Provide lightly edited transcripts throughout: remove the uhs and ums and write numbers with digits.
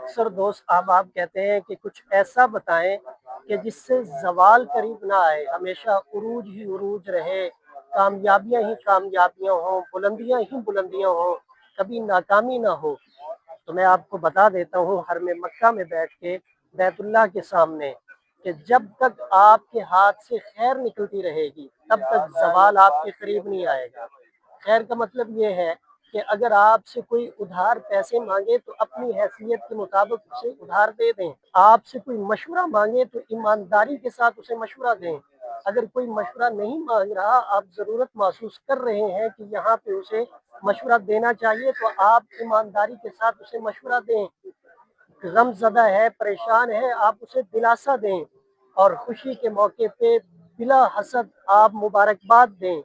अक्सर दोस्त अहबाब कहते हैं कि कुछ ऐसा बताएं कि जिससे ज़वाल करीब ना आए, हमेशा उरूज ही उरूज रहे, कामयाबियां ही कामयाबियां हों, बुलंदियां ही बुलंदियां हों, कभी नाकामी ना हो। तो मैं आपको बता देता हूँ हर में मक्का में बैठ के बैतुल्लाह के सामने कि जब तक आपके हाथ से खैर निकलती रहेगी तब तक ज़वाल आपके करीब नहीं आएगा। खैर का मतलब ये है कि अगर आपसे कोई उधार पैसे मांगे तो अपनी हैसियत के मुताबिक उसे उधार दे दें। आपसे कोई मशवरा मांगे तो ईमानदारी के साथ उसे मशवरा दें। अगर कोई मशवरा नहीं मांग रहा, आप ज़रूरत महसूस कर रहे हैं कि यहाँ पे उसे मशवरा देना चाहिए, तो आप ईमानदारी के साथ उसे मशवरा दें। गमज़दा है, परेशान है, आप उसे दिलासा दें और खुशी के मौके पे बिला हसद आप मुबारकबाद दें।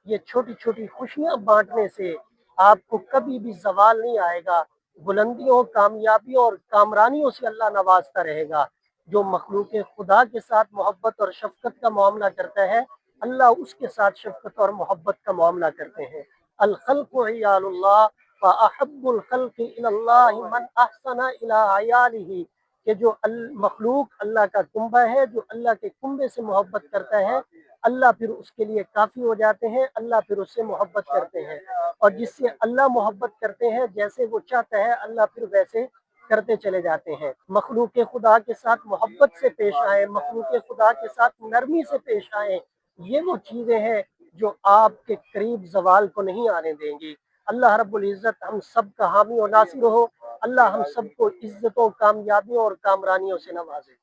ये छोटी-छोटी खुशियाँ बाँटने से आपको कभी भी ज़वाल नहीं आएगा। बुलंदियों, कामयाबियों और कामरानियों से अल्लाह नवाज़ता रहेगा। जो मखलूक़ खुदा के साथ मोहब्बत और शफ़क़त का मामला करता है, अल्लाह उसके साथ शफ़क़त और मोहब्बत का मामला करते हैं। अल खल्क़ु इयालुल्लाह व अहब्बुल खल्क़ि इलल्लाहि मन अहसना इला अयालिही, कि जो मखलूक अल्लाह का कुंबा है, जो अल्लाह के कुंबे से मोहब्बत करता है, अल्लाह फिर उसके लिए काफ़ी हो जाते हैं, अल्लाह फिर उससे मोहब्बत करते हैं। और जिससे अल्लाह मोहब्बत करते हैं, जैसे वो चाहता है अल्लाह फिर वैसे करते चले जाते हैं। मखलूक खुदा के साथ मोहब्बत से पेश आए, मखलूक खुदा के साथ नरमी से पेश आए, ये वो चीज़ें हैं जो आपके करीब ज़वाल को नहीं आने देंगी। अल्लाह रब्बुल इज़्ज़त हम सब का हामी और नासिर हो। अल्लाह हम सबको इज़्ज़तों, कामयाबियों और कामरानियों से नवाज़े।